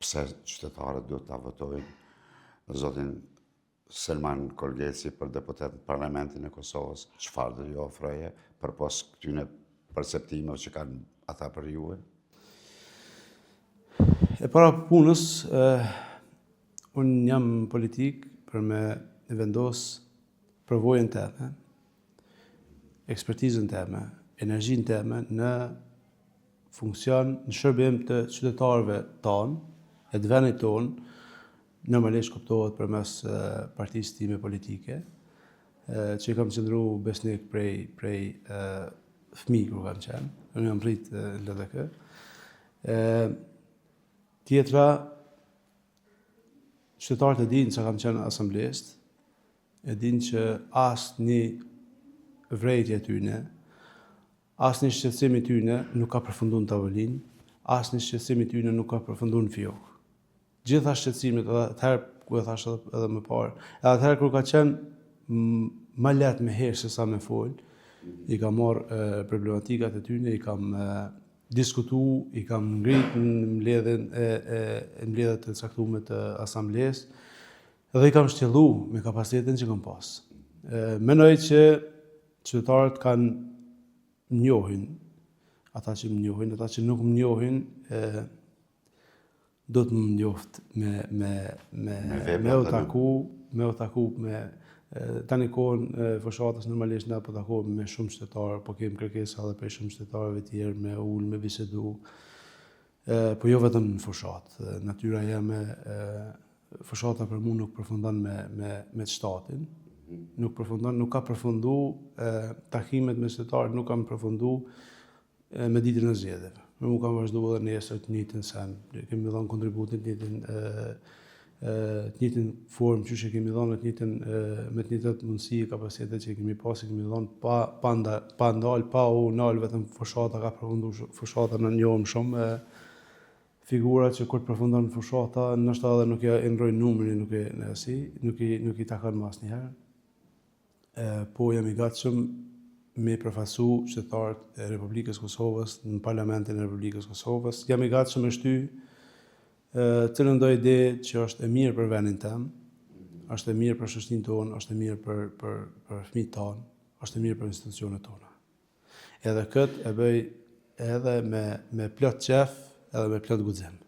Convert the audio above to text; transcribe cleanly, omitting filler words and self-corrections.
pse qytetarët duhet ta votojnë zotin Selman Kolgeci për deputet në Parlamentin e Kosovës, çfarë do ju ofroje përpos këtyne perceptimeve që kanë ata për juve? E para punës, unë jam politik për me vendos përvojën teme, ekspertizën teme, energjinë teme në funksion, në shërbim të qytetarëve tonë, e të vendit tonë, normalisht kuptohet përmes partisë time politike, që i kam qëndru besnik prej fëmijë kur kam qenë, unë jam rrit në LDK. Tjetra, qytetarët e dinë që kam qenë asamblest, e dinë që asë një vrejtje tyne, asë një shqetësimi tyne nuk ka përfundu në tavolinë, asë një shqetësimi tyne nuk ka përfundu në fjokë. Gjitha shqetësimit, edhe atëherë, ku e thash edhe më parë, edhe atëherë kur ka qenë më letë me herë se sa me folë, i kam marrë problematikat e tyne, i kam diskutu, i kam ngritë në mbledhjet e caktuara të asamblesë, edhe i kam shtjellu me kapacitetin që kam pas. Mendoj që qytetarët kanë njohin, ata që më njohin, ata që nuk më njohin, do të më njoft me u taku me tani kohën fushatës normalisht na po takohemi me shumë qytetarë, po kemi kërkesa edhe prej shumë qytetarëve tjerë me ul, me bisedu, po jo vetëm në fushatë. Natyra jeme, fushata për mua nuk përfundon me shtatin. Nuk ka përfundu takimet me qytetarët, nuk kam përfundu me ditën e zgjedhjeve. Mu kam vazhdu edhe nesër të njëjtin sen. Kemi dhënë kontributin të njëjtin formë, që kemi dhënë me të njëjtat mundësi e kapacitetet që kemi pas, kemi dhënë pa ndalë, pa u nalë vetëm fushata ka përfundu, fushata në njohëm shumë figurat që kur të përfundon fushata, nështë edhe nuk ja ndrojnë numrin, nuk i takon mas njëherë. Po jam i gatshëm me përfasu qytetarët e Republikës Kosovës në Parlamentin e Republikës Kosovës. Jam i gatshëm me shty cilën do ide që është e mirë për vendin tem, është e mirë për shoqërinë tonë, është e mirë për fëmijët tonë, është e mirë për institucionet tona. Edhe këtë e bëj edhe me plot qef, edhe me plot guxim.